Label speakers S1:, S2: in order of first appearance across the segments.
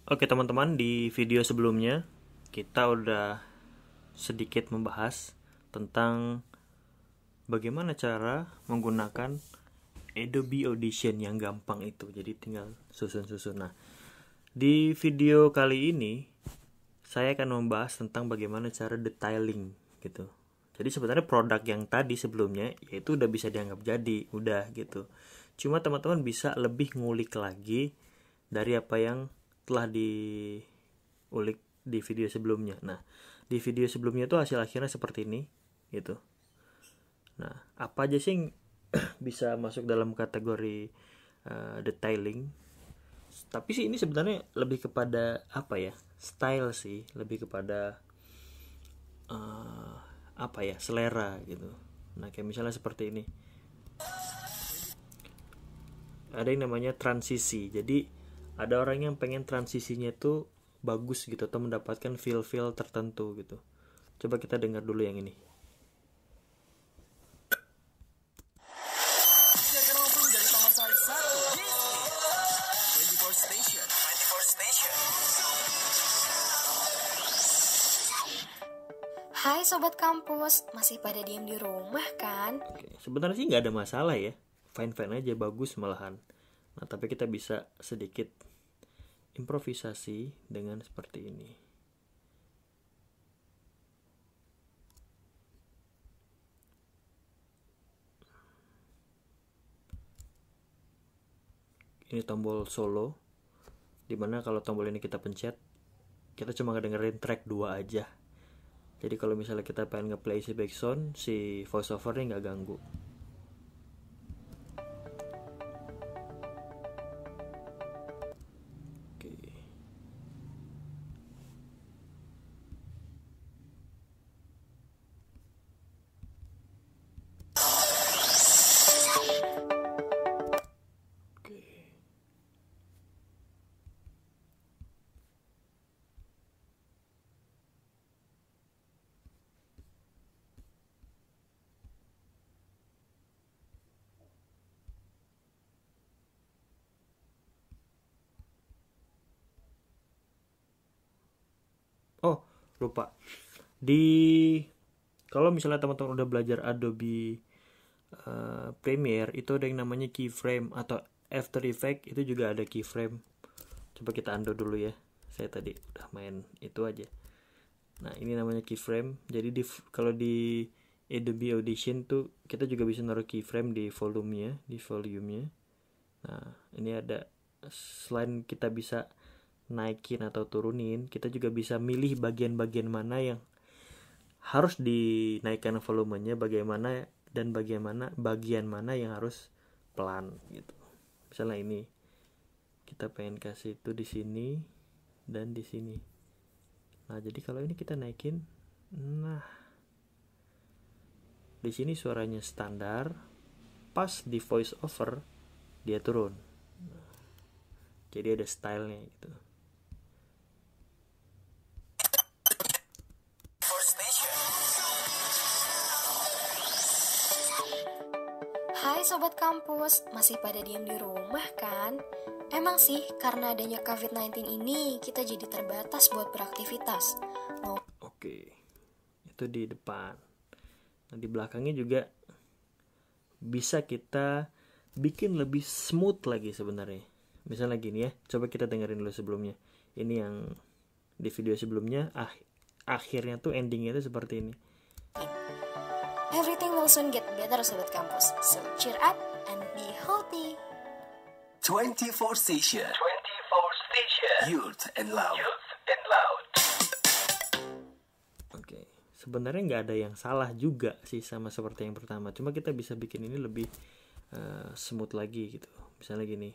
S1: Oke teman-teman, di video sebelumnya kita udah sedikit membahas tentang bagaimana cara menggunakan Adobe Audition yang gampang itu. Jadi tinggal susun-susun. Nah, di video kali ini saya akan membahas tentang bagaimana cara detailing gitu. Jadi sebenarnya produk yang tadi sebelumnya yaitu udah bisa dianggap jadi, udah gitu. Cuma teman-teman bisa lebih ngulik lagi dari apa yang telah diulik di video sebelumnya. Nah, di video sebelumnya itu hasil akhirnya seperti ini gitu. Nah, apa aja sih yang bisa masuk dalam kategori detailing? Tapi sih ini sebenarnya lebih kepada apa ya? Style sih, lebih kepada apa ya? Selera gitu. Nah, kayak misalnya seperti ini. Ada yang namanya transisi. Jadi ada orang yang pengen transisinya itu bagus gitu atau mendapatkan feel tertentu gitu. Coba kita dengar dulu yang ini.
S2: Hai Sobat Kampus, masih pada diem di rumah kan?
S1: Oke, sebenarnya sih nggak ada masalah ya. Fine-fine aja, bagus malahan. Nah, tapi kita bisa sedikit improvisasi dengan seperti ini. Ini tombol solo, dimana kalau tombol ini kita pencet, kita cuma ngedengerin track 2 aja. Jadi kalau misalnya kita pengen ngeplay si backsound, si voiceovernya nggak ganggu. Oke. Oke. Oh, lupa. Kalau misalnya teman-teman udah belajar Adobe Premiere, itu ada yang namanya keyframe, atau After Effects itu juga ada keyframe. Coba kita undo dulu ya. Saya tadi udah main itu aja. Nah, ini namanya keyframe. Jadi kalau di Adobe Audition tuh kita juga bisa naruh keyframe di volumenya. Nah, ini ada, selain kita bisa naikin atau turunin, kita juga bisa milih bagian-bagian mana yang harus dinaikkan volumenya, bagaimana dan bagian mana yang harus pelan gitu. Misalnya ini kita pengen kasih itu di sini dan di sini. Nah, jadi kalau ini kita naikin, nah di sini suaranya standar, pas di voice over dia turun. Nah, jadi ada stylenya gitu.
S2: Hai Sobat Kampus, masih pada diem di rumah kan? Emang sih, karena adanya COVID-19 ini, kita jadi terbatas buat beraktivitas.
S1: Oke, itu di depan. Nah, di belakangnya juga bisa kita bikin lebih smooth lagi sebenarnya. Misalnya gini ya, coba kita dengerin dulu sebelumnya. Ini yang di video sebelumnya, akhirnya tuh endingnya tuh seperti ini.
S2: Everything will soon get better Sobat Kampus, so cheer up and be healthy.
S3: 24 Station. Youth and Loud.
S1: Oke, sebenarnya nggak ada yang salah juga sih sama seperti yang pertama. Cuma kita bisa bikin ini lebih smooth lagi gitu. Misalnya gini.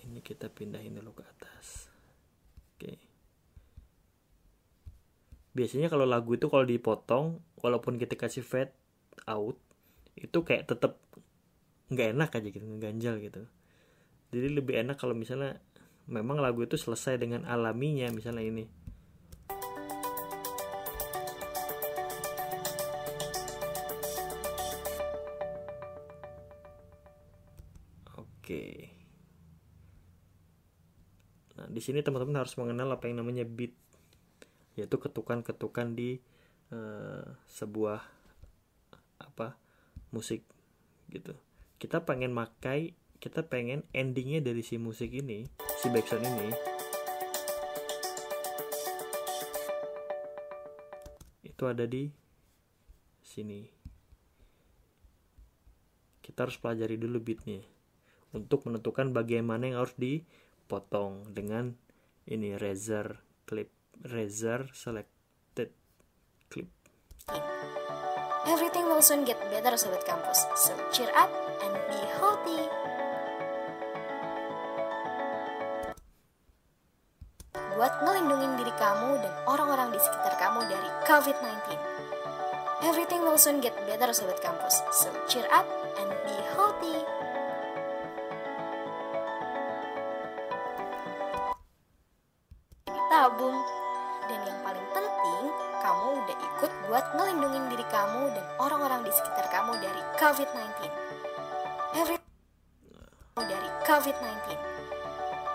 S1: Ini kita pindahin dulu ke atas. Oke. Biasanya kalau lagu itu kalau dipotong, walaupun kita kasih fade out, itu kayak tetap nggak enak aja gitu, ngeganjal gitu. Jadi lebih enak kalau misalnya memang lagu itu selesai dengan alaminya, misalnya ini. Oke. Nah, di sini teman-teman harus mengenal apa yang namanya beat, yaitu ketukan-ketukan di sebuah musik gitu. Kita pengen endingnya dari si musik ini, si backsound ini, itu ada di sini. Kita harus pelajari dulu beatnya untuk menentukan bagaimana yang harus dipotong dengan ini Razor selected clip.
S2: Everything will soon get better, Sobat Kampus. So cheer up and be healthy. Buat ngelindungin diri kamu dan orang-orang di sekitar kamu dari COVID-19. Everything will soon get better, Sobat Kampus. So cheer up and be healthy. Ditabung. Dan yang paling penting, kamu udah ikut buat ngelindungin diri kamu dan orang-orang di sekitar kamu dari COVID-19.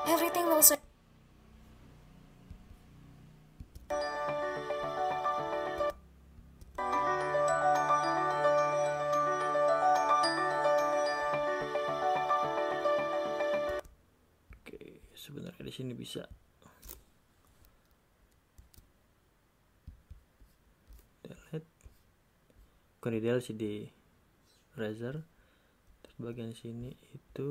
S2: Everything will soon.
S1: Oke, sebenarnya di sini bisa. Bukan ideal sih di Razor. Terus bagian sini itu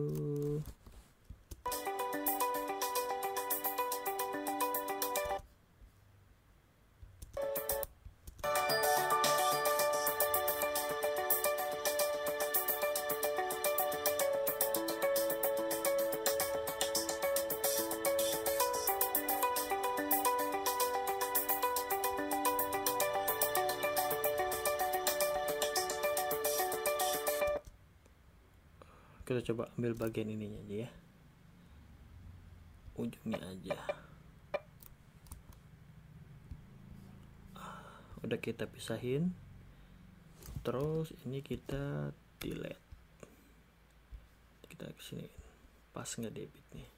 S1: kita coba ambil bagian ininya aja ya, ujungnya aja. Udah kita pisahin, terus ini kita delete, kita kesini pas nggak debit nih.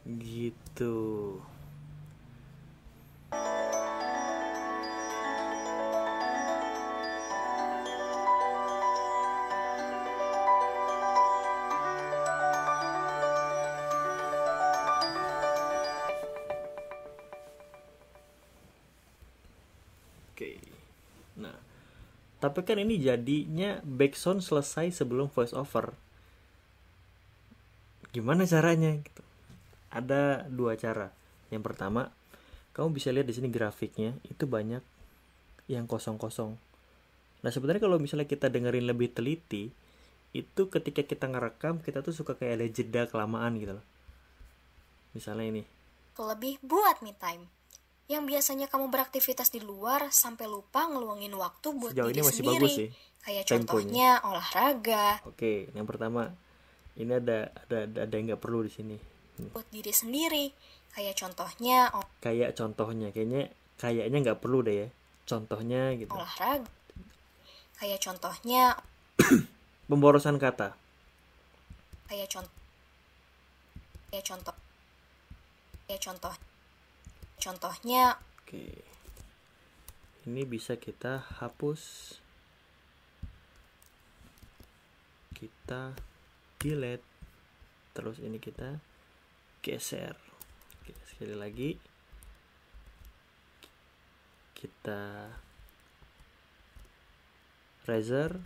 S1: Gitu. Oke. Nah, tapi kan ini jadinya backsound selesai sebelum voice over. Gimana caranya gitu? Ada dua cara. Yang pertama, kamu bisa lihat di sini grafiknya itu banyak yang kosong-kosong. Nah, sebenarnya kalau misalnya kita dengerin lebih teliti, itu ketika kita ngerekam, kita tuh suka kayak ada jeda kelamaan gitu loh. Misalnya ini.
S2: Lebih buat me time. Yang biasanya kamu beraktivitas di luar sampai lupa ngeluangin waktu buat
S1: Sejauh
S2: diri
S1: ini masih
S2: sendiri.
S1: bagus sih.
S2: Kayak
S1: Temponya.
S2: contohnya olahraga.
S1: Oke, yang pertama ini ada yang nggak perlu di sini.
S2: Buat diri sendiri. Kayak contohnya
S1: kayaknya nggak perlu deh ya. Contohnya gitu.
S2: olahraga. Kayak contohnya
S1: Pemborosan kata.
S2: Contohnya
S1: Oke. Ini bisa kita hapus. Kita delete. Terus ini kita geser. Oke, sekali lagi. Kita razor.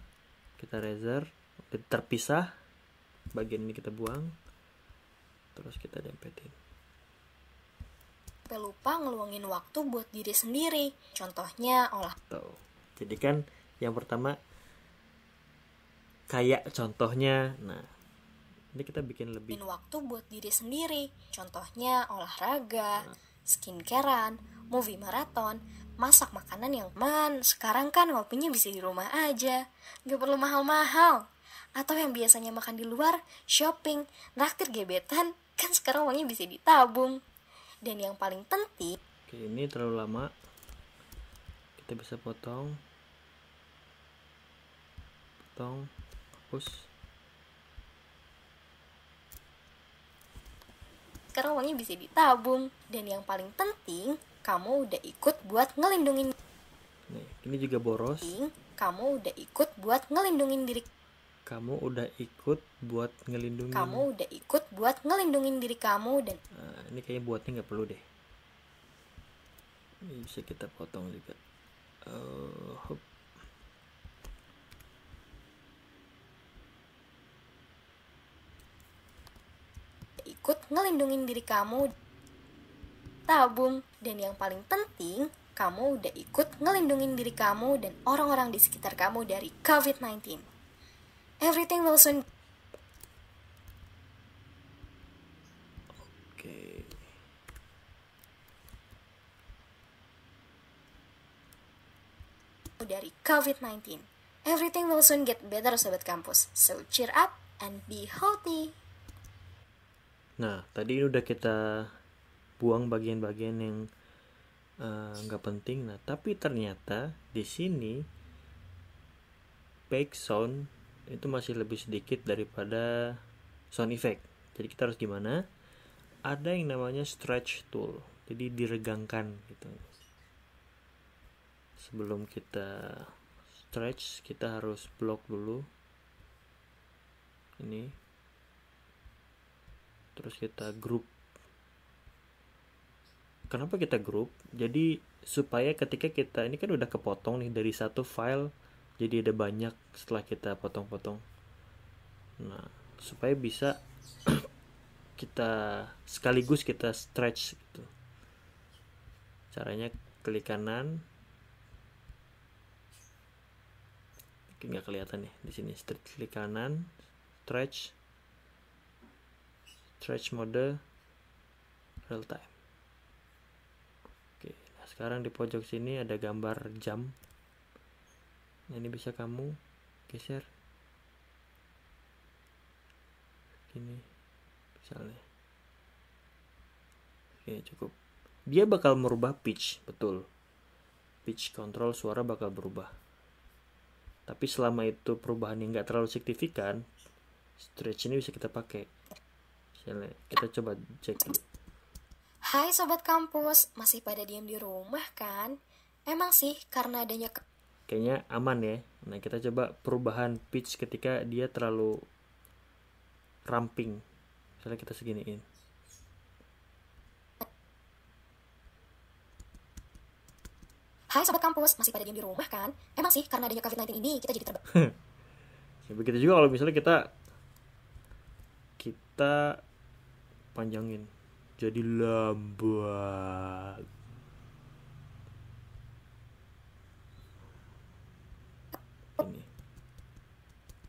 S1: Terpisah. Bagian ini kita buang. Terus kita dempetin.
S2: sampai lupa ngeluangin waktu buat diri sendiri. Contohnya
S1: Tuh. Jadi kan yang pertama kayak contohnya. Nah, ini kita bikin lebih
S2: waktu buat diri sendiri. Contohnya olahraga, skincarean, movie maraton, masak makanan yang sekarang kan waktunya bisa di rumah aja. Gak perlu mahal-mahal. atau yang biasanya makan di luar, shopping, naktir gebetan, kan sekarang uangnya bisa ditabung. Dan yang paling penting,
S1: Oke, ini terlalu lama. Kita bisa potong, hapus.
S2: sekarang uangnya bisa ditabung. Dan yang paling penting, kamu udah ikut buat ngelindungin
S1: Nih, ini juga boros.
S2: kamu udah ikut buat ngelindungin diri
S1: Kamu udah ikut buat ngelindungin.
S2: kamu udah ikut buat ngelindungin diri kamu dan
S1: Nah, ini kayaknya buatnya nggak perlu deh. Ini bisa kita potong juga. Hop.
S2: ikut ngelindungin diri kamu tabung. Dan yang paling penting, kamu udah ikut ngelindungin diri kamu dan orang-orang di sekitar kamu dari COVID-19. Everything will soon
S1: Oke.
S2: dari COVID-19. Everything will soon get better, Sobat Kampus. So cheer up and be healthy.
S1: Nah, tadi udah kita buang bagian-bagian yang nggak penting. Nah, tapi ternyata di sini back sound itu masih lebih sedikit daripada sound effect. Jadi kita harus gimana? Ada yang namanya stretch tool. Jadi diregangkan gitu. Sebelum kita stretch, kita harus block dulu. Ini. Terus kita group. Kenapa kita group? Jadi supaya ketika kita ini kan udah kepotong nih dari satu file, jadi ada banyak setelah kita potong-potong. Nah, supaya bisa kita sekaligus kita stretch gitu. Caranya klik kanan. Oke, nggak kelihatan nih di sini. Klik kanan, stretch mode real time. Oke, nah sekarang di pojok sini ada gambar jam. Nah, ini bisa kamu geser gini misalnya. Oke, cukup. Dia bakal merubah pitch, betul. Pitch control suara bakal berubah. Tapi selama itu perubahannya nggak terlalu signifikan, stretch ini bisa kita pakai. Misalnya, kita coba cek dulu.
S2: Hai Sobat Kampus, masih pada diam di rumah kan? Emang sih karena adanya
S1: Kayaknya aman ya. Nah, kita coba perubahan pitch ketika dia terlalu ramping. Misalnya kita seginiin.
S2: Hai Sobat Kampus, masih pada diam di rumah kan? Emang sih karena adanya COVID-19 ini kita jadi
S1: Ya, begitu juga kalau misalnya kita panjangin jadi lambat. Ini.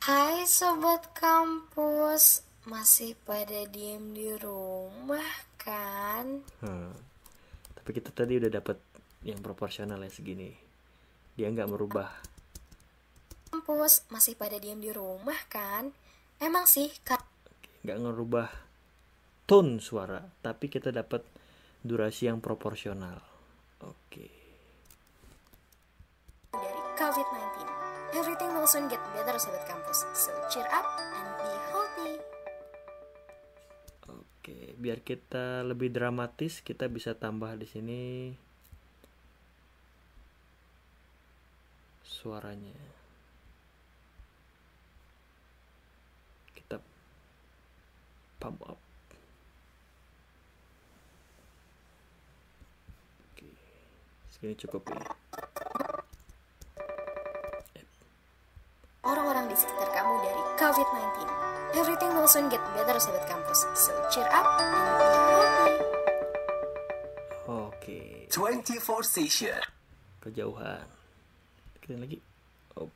S2: Hai Sobat Kampus, masih pada diem di rumah kan?
S1: Tapi kita tadi udah dapat yang proporsional ya segini. Dia nggak merubah.
S2: Kampus, masih pada diem di rumah kan? Emang sih
S1: Nggak ngerubah tone suara, tapi kita dapat durasi yang proporsional. Oke.
S2: dari COVID-19. Everything will soon get better, Sobat Kampus. So cheer up and be healthy.
S1: Oke, biar kita lebih dramatis, kita bisa tambah di sini suaranya. Kita pump up. Oke, segini cukup ya.
S2: Orang-orang di sekitar kamu dari COVID-19. Everything will soon get better, Sobat Kampus. So cheer up and be healthy.
S1: Oke,
S3: 24 station.
S1: kejauhan. Kita lagi. Oh,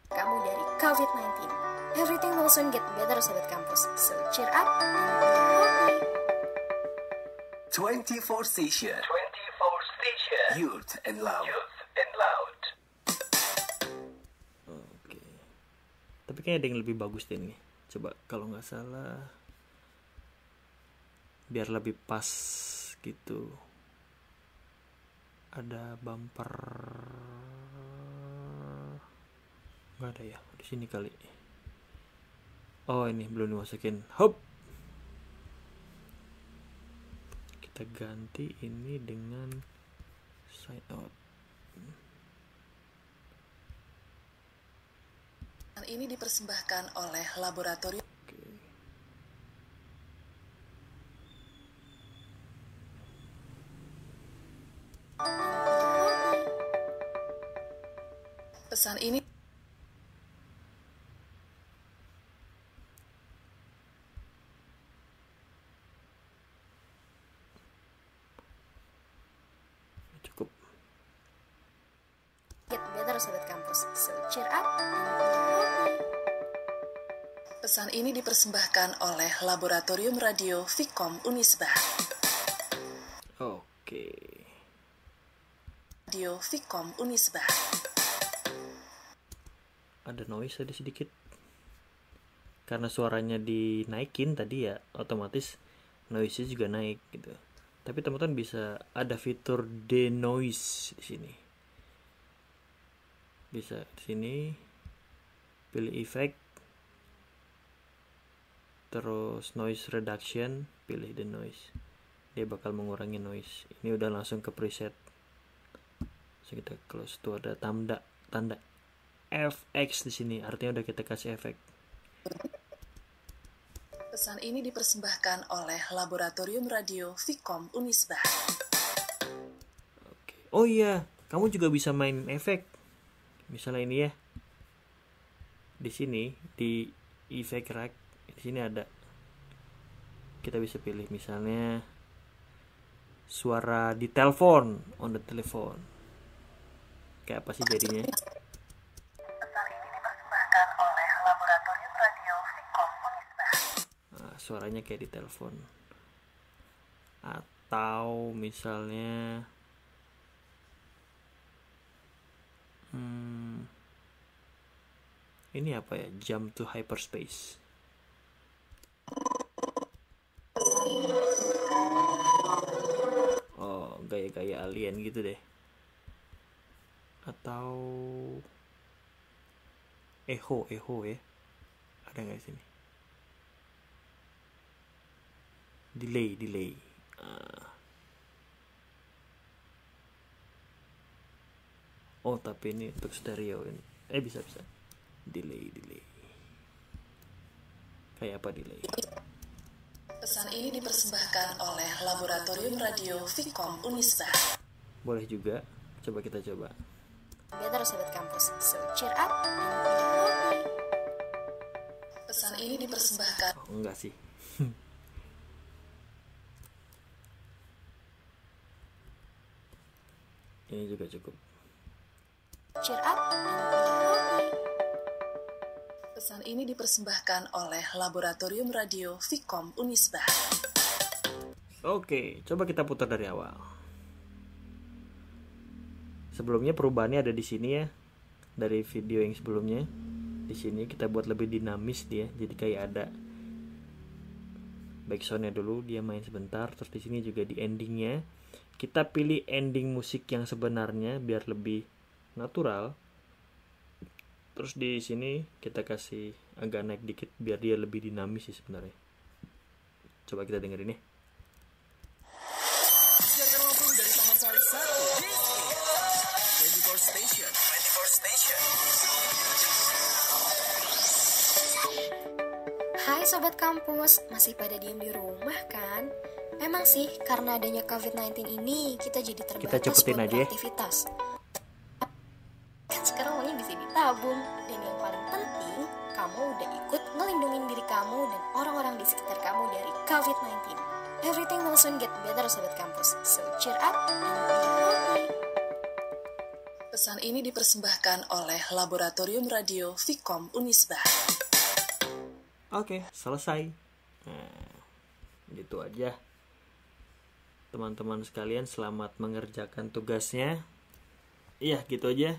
S2: Kamu dari COVID-19. Everything will soon get better, Sobat Kampus. So cheer up and be healthy.
S3: 24 station. 24 station. Youth and loud. Youth and loud.
S1: oke. Tapi kayaknya ada yang lebih bagus deh nih. Coba kalau nggak salah, biar lebih pas gitu. Ada bumper, nggak ada ya di sini kali. Oh ini belum dimasukin. Hop. Kita ganti ini dengan sign out.
S4: Ini dipersembahkan oleh laboratorium. Pesan ini
S1: Cukup.
S2: Get better Sobat Kampus. So cheer up.
S4: Pesan ini dipersembahkan oleh Laboratorium Radio Vkom Unisba.
S1: Oke.
S4: Radio Vkom Unisba.
S1: Ada noise tadi sedikit. Karena suaranya dinaikin tadi ya, otomatis noise-nya juga naik gitu. Tapi teman-teman bisa ada fitur denoise di sini. Bisa di sini pilih effect, terus noise reduction, pilih denoise. Dia bakal mengurangi noise. Ini udah langsung ke preset. So kita close, tuh ada tanda FX di sini, artinya udah kita kasih efek.
S4: Pesan ini dipersembahkan oleh Laboratorium Radio Vkom Unisba.
S1: Oke. Oh iya, kamu juga bisa main efek. Misalnya ini ya. Di sini di effect rack, di sini ada. Kita bisa pilih misalnya suara di telepon, on the telephone. Kayak apa sih jadinya?
S4: Pesan ini dipersembahkan oleh Laboratorium Radio Vkom Unisba.
S1: Nah, suaranya kayak di telepon. Atau misalnya ini apa ya? Jump to hyperspace. Oh, gaya-gaya alien gitu deh. Atau echo ya. Ada nggak di sini? Delay. Oh, tapi ini untuk stereo ini. Bisa. Delay. Kayak apa delay?
S4: Pesan ini dipersembahkan oleh Laboratorium Radio Vkom Unisba.
S1: Boleh juga. Coba kita coba.
S2: Better Sobat Kampus. So cheer up.
S4: Pesan ini dipersembahkan.
S1: Oh, enggak sih. Ini juga cukup.
S2: Cheer up.
S4: Pesan ini dipersembahkan oleh Laboratorium Radio Vkom Unisba.
S1: Oke, coba kita putar dari awal. Sebelumnya perubahannya ada di sini ya. Dari video yang sebelumnya. Di sini kita buat lebih dinamis dia. Jadi kayak ada backsoundnya dulu, dia main sebentar. Terus di sini juga di endingnya kita pilih ending musik yang sebenarnya biar lebih natural. Terus di sini kita kasih agak naik dikit biar dia lebih dinamis sih sebenarnya. Coba kita dengerin ya.
S3: Siaran langsung dari Taman Sari 1. 24 Station.
S2: Hai Sobat Kampus, masih pada diem di rumah kan? Memang sih, karena adanya COVID-19 ini, kita jadi terbatas
S1: cepetin
S2: buat
S1: aja ya.
S2: beraktivitas. Kan sekarang uangnya bisa ditabung. Dan yang paling penting, kamu udah ikut ngelindungin diri kamu dan orang-orang di sekitar kamu dari COVID-19. Everything will soon get better Sobat Kampus. So cheer up and be healthy.
S4: Pesan ini dipersembahkan oleh Laboratorium Radio Vkom Unisba.
S1: Oke, selesai. Nah, gitu aja. Teman-teman sekalian, selamat mengerjakan tugasnya. Iya, gitu aja.